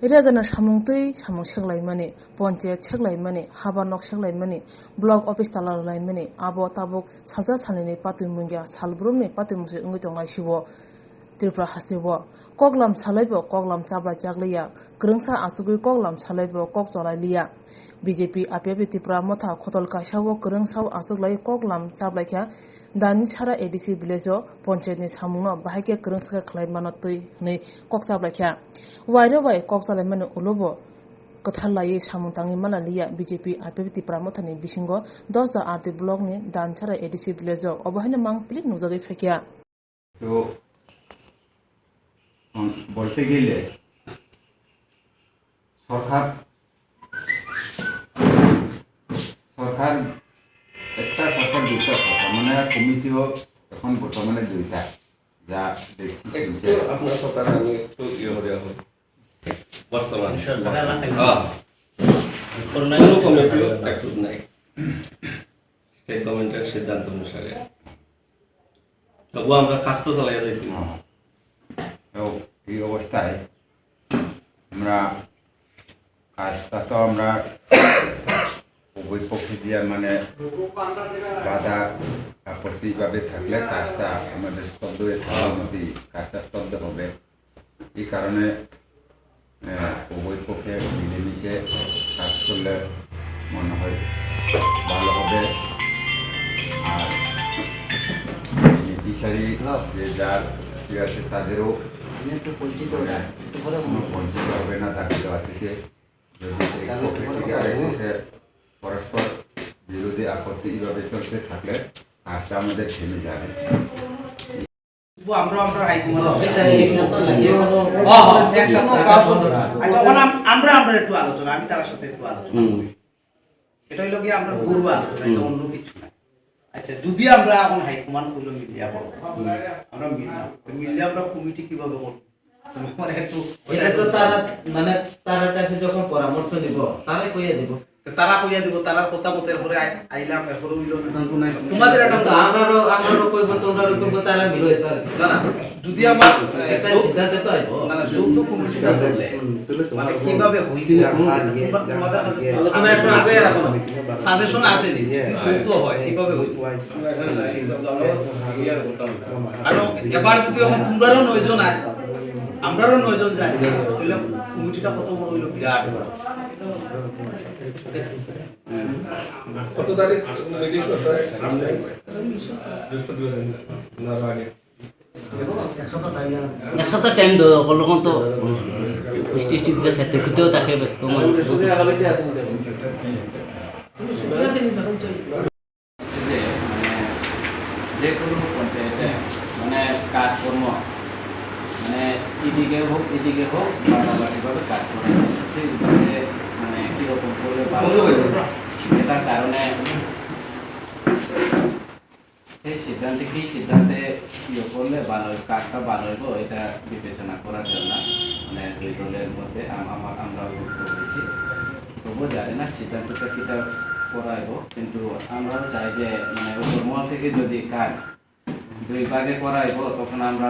Iragana samungtui samung seklaimani, ponche seklaimani, haba nok seklaimani, blok office talalaimani, abo tabuk salja salini patui mungya salbrumni patui mungsi ungi tongai sibo Tripura hasibo koklam salaibo koklam chabla chakliya krungsa asugui koklam salaibo kok cholailia BJP APP Tripura motha khotol kasawo krungsao asuglai koklam chablaikha dani sara ADC village panchayat ni samungno bahake krungsaka khlaimano tui nei kok chablaikha wairo bai kok chalaimani ulobo kathalai samung tangi malaliya BJP APP Tripura mothani bisingo 10 da ati block ni dan sara ADC village obahina mang pilik nujagi fekia তো বলতে গেলে সরকার একটা সরকার দুটা সরকার মানে কমিটিও এখন বর্তমানে দুইটা যা দেখছি আপনার সরকার আমি একটু বর্তমান কমিটিও একটু নাই স্টেট গভর্নমেন্টের সিদ্ধান্ত অনুসারে তবু আমরা কাজ তো চালাই যাইছি এই অবস্থায় আমরা কাজটা তো আমরা উভয় পক্ষে দিয়ে মানে বাধা আপত্তিভাবে থাকলে কাজটা আমাদের স্তব্ধ হয়ে থাকার মতোই কাজটা স্তব্ধ হবে এই কারণে উভয় পক্ষে মিলেমিশে কাজ করলে মনে হয় ভালো হবে আর বিচারি যে যার আছে তাদেরও বঞ্চিত হবে না তাকে দেওয়া থেকে যদি পরস্পর বিরোধী আপত্তি এইভাবে চলতে থাকলে কাজটা আমাদের থেমে যাবে আমরা একটু আলোচনা আমি তার সাথে একটু আলোচনা এটা হইল কি আমরা পূর্ব আলোচনা এটা অন্য কিছু না আচ্ছা যদি আমরা এখন হাইকমান্ড গুলো মিলিয়া বলবো আমরা মিলিয়ে আমরা কমিটি কিভাবে করবো এটা তো তারা মানে তার কাছে যখন পরামর্শ দিব তারাই কইয়া দিব তারা কথা মতো এরপরে আইলাম এরপরে হইল না তোমাদের একটা আমারও কইব তোমরাও কইব তারা মিল হইতো আর কি না যদি আমার একটা সিদ্ধান্ত তো আইবো না যৌথ কমিটিটা করলে মানে কিভাবে হইছে তোমাদের কাছে আলোচনা একটু আগে রাখো সাজেশন আছে নি যৌথ হয় কিভাবে হইতো আর এবার যদি এখন তোমরাও 9 জন আছে আমরাও 9 জন যাই তাহলে কমিটিটা কত বড় হইলো বিরাট কত তারিখ মিটিং করতে হয় আমরা এক সপ্তাহ টাইম দাও অকলকন তো বৃষ্টি দিতে খেতে খুঁতেও তাকে ব্যস্ত যে কোনো পঞ্চায়েতে মানে কাজকর্ম মানে এদিকে হোক বাড়াবাড়িভাবে কাজ করা সেইভাবে মানে কীরকম করলে ভালো এটার কারণে সেই সিদ্ধান্তে ইয়ে করলে ভালো কাজটা ভালো হইব এটা বিবেচনা করার জন্য মানে দুই দলের মধ্যে আমরা করেছি তবুও জানি না সিদ্ধান্তটা কীটা করাইব কিন্তু আমরাও চাই যে মানে উপর মহল থেকে যদি কাজ দুই ভাগে করাইব তখন আমরা